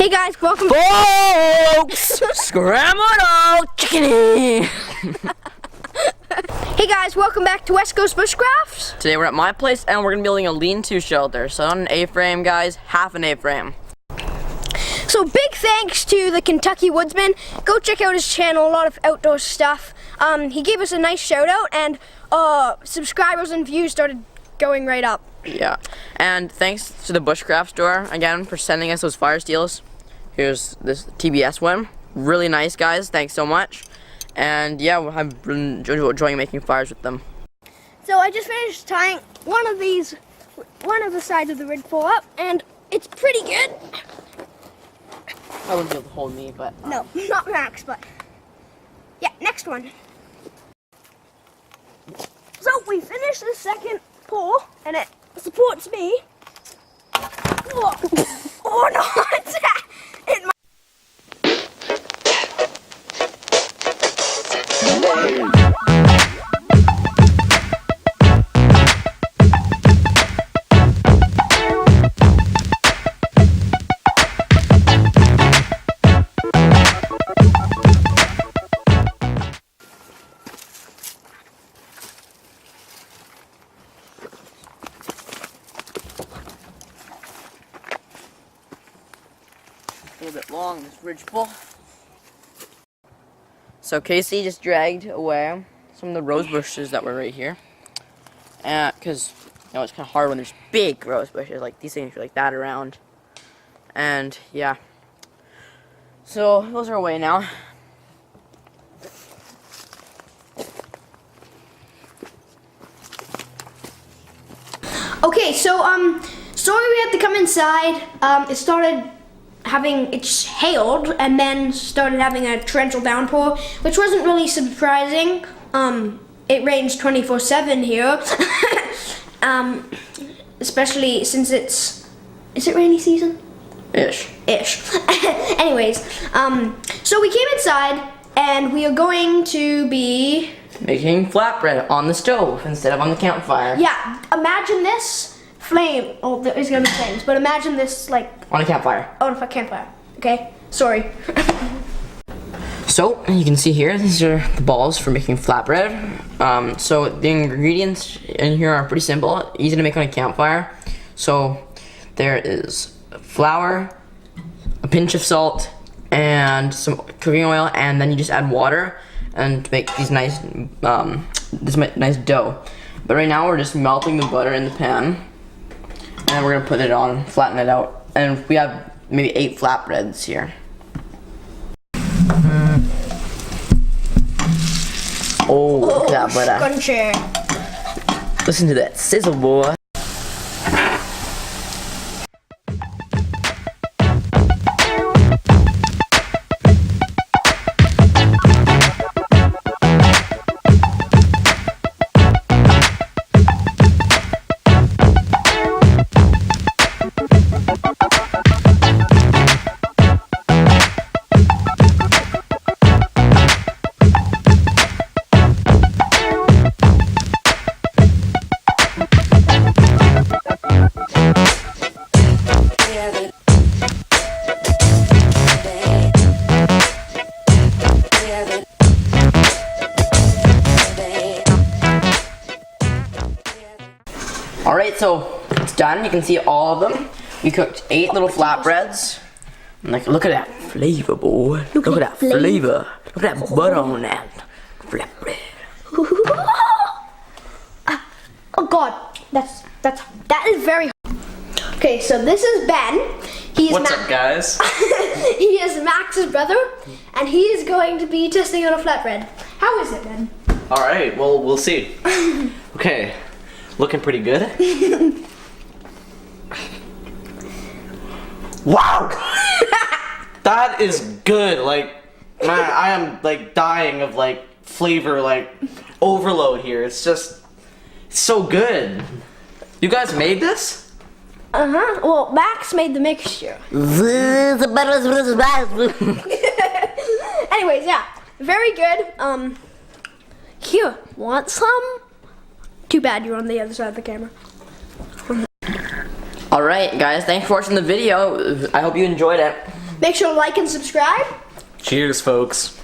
Hey guys, welcome folks! Scrambled chickeny! Hey guys, welcome back to WestCoast Bushcraft. Today we're at my place and we're gonna be building a lean-to shelter. So not an A-frame, guys, half an A-frame. So big thanks to the Kentucky Woodsman. Go check out his channel, a lot of outdoor stuff. He gave us a nice shout out and subscribers and views started going right up. Yeah, and thanks to the Bushcraft store again for sending us those fire steels. Here's this TBS one. Really nice, guys. Thanks so much. And yeah, I've been enjoying making fires with them. So I just finished tying one of the sides of the ridgepole up, and it's pretty good. I wouldn't be able to hold me, but no, not Max, but yeah, next one. So we finished the second pole, and it supports me. Whoa. Oh no, it's it. a little bit long, this ridge pole. So Casey just dragged away some of the rose bushes that were right here. Because, you know, it's kind of hard when there's big rose bushes, like these things are like that around. And, yeah. So, those are away now. Okay, so sorry we had to come inside. It hailed and then started having a torrential downpour, which wasn't really surprising. It rains 24/7 here. Especially since is it rainy season? Ish. Anyways, so we came inside and we are going to be making flatbread on the stove instead of on the campfire. Yeah, imagine this flame. Oh, there's gonna be flames, but imagine this like on a campfire. On a campfire. Okay, sorry. So you can see here, these are the balls for making flatbread. So the ingredients in here are pretty simple, easy to make on a campfire. So there is flour, a pinch of salt, and some cooking oil, and then you just add water and to make these nice dough. But right now we're just melting the butter in the pan, and we're gonna put it on, flatten it out, and we have maybe 8 flatbreads here. Oh, look at that butter. Crunchy. Listen to that sizzle, boy. Alright, so it's done. You can see all of them. We cooked 8 little flatbreads. Like, look at that flavor, boy. Look at that flavor. Look at that butter on that flatbread. Oh God, that is very hard. Okay, so this is Ben. What's up, guys? He is Max's brother, and he is going to be testing out a flatbread. How is it, Ben? All right, well, we'll see. Okay, looking pretty good. Wow, that is good. Like, man, I am like dying of like flavor, like overload here. It's just so good. You guys made this? Uh-huh. Well, Max made the mixture. Anyways, yeah. Very good. Here, want some? Too bad you're on the other side of the camera. Alright guys, thanks for watching the video. I hope you enjoyed it. Make sure to like and subscribe. Cheers, folks.